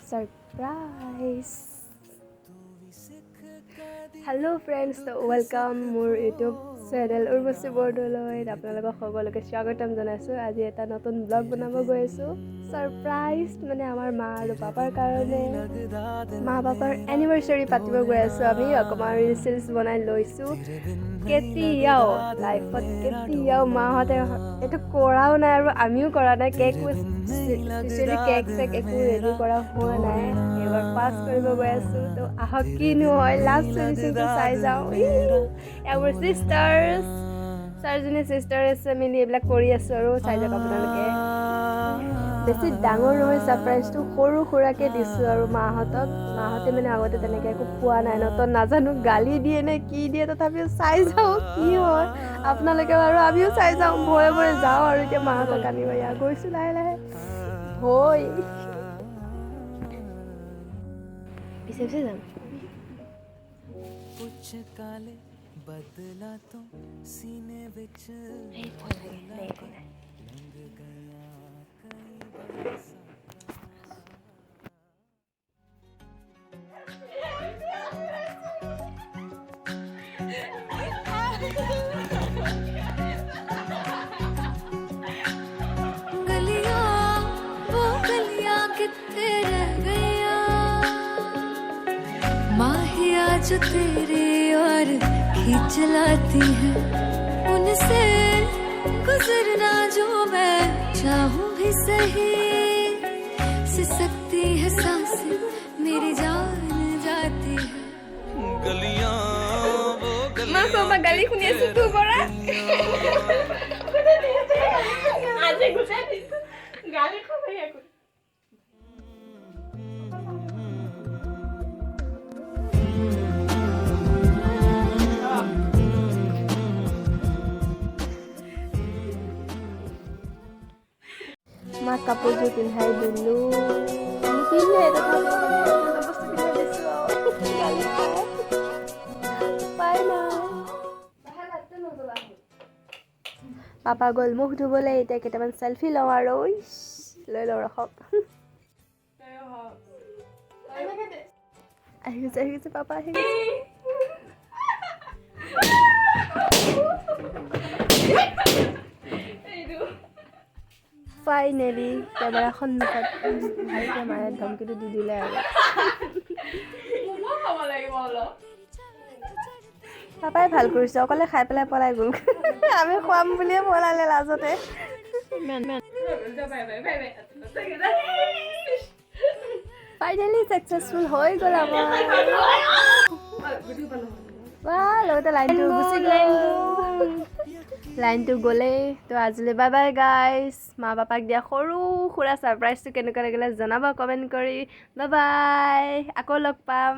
surprise hello friends तो welcome मोर YouTube channel Urvashi बरदলৈ আপোনালোকক সকলোকে স্বাগতম জনাইছো আজি এটা নতুন ব্লগ বনাব গৈ আছো सरप्राइज মানে আমাৰ মা আৰু পাপাৰ কাৰণে মা পাপাৰ এনিভাৰ্সাৰি পাতিব গৈ আছো আমি অকমান ৰিলস বনাই লৈছো কেতিয়াও লাইফত কেতিয়াও মাহঁতে এটো কৰাও নাই আৰু আমিও কৰা নাই কেক স্পেশালি কেক চেক একো ৰেডি কৰা হোৱা নাই এবাৰ পাস কৰিব গৈ আছো তো আহক কিনো হয় লাষ্ট ফিনিশিংটো চাই যাও our sisters চাৰজনী সিস্টাৰ্স মিলি এইবিলাক কৰি আছো আৰু চাই যাওক আপোনালোকে বেছি ডাঙৰ নহয় সাৰপ্ৰাইজটো সৰু খুৰাকে দিছো আৰু মাহঁতে মানে আগতে তেনেকৈ একো পোৱা নাই ন তো নাজানো গালি দিয়ে নে কি দিয়ে তথাপিও চাই যাও কি হয় আপোনালোকে আৰু আমিও চাই যাও ভয়ে ভয়ে যাও আৰু এতিয়া মাহঁতক আনিব ইয়া গৈছো লাহে লাহে ভয় পিছে যাম कुछ काले बदला तो सीने विच लंग गया कई बरसा गलियां वो गलियां कितने रह गया माहिया जो तेरे और खींच लाती है उनसे गुजरना जो मैं चाहूं भी सही सिसकती है सांसें मेरी जान जाती है गलियां वो मां को मैं गली खुनी से तू बड़ा आज गुस्सा गाली खा भैया को माँ कापोर पिंधाई दिलू पिंधे बस्तु पिंधाई दिसो गाली खाए पाई ना पापा गल मुख धुबले এতিয়া কেটামান সেলফি লও আৰু লৈ লও ৰখক আহি গৈছে পাপা আহি ফাইনালি কেমেৰা সন্মুখত ভালকে মায়ে ধমকিটো দি দিলে আৰু পাপাই ভাল কৰিছে অকলে খাই পেলাই পলাই গ'ল আমি খুৱাম বুলিয়ে পলালে লাজতে ফাইনালি সাকসেসফুল হৈ গ'ল আমাৰ বাহ লগতে লাইনটো গুচি গ'ল লাইনটো গ'লে তো আজিলৈ বাই বাই গাইজ মা পাপাক দিয়া সৰু খুৰা সাৰপ্ৰাইজটো কেনেকুৱা লাগিলে জনাবা কমেণ্ট কৰি বাই বাই আকৌ লগ পাম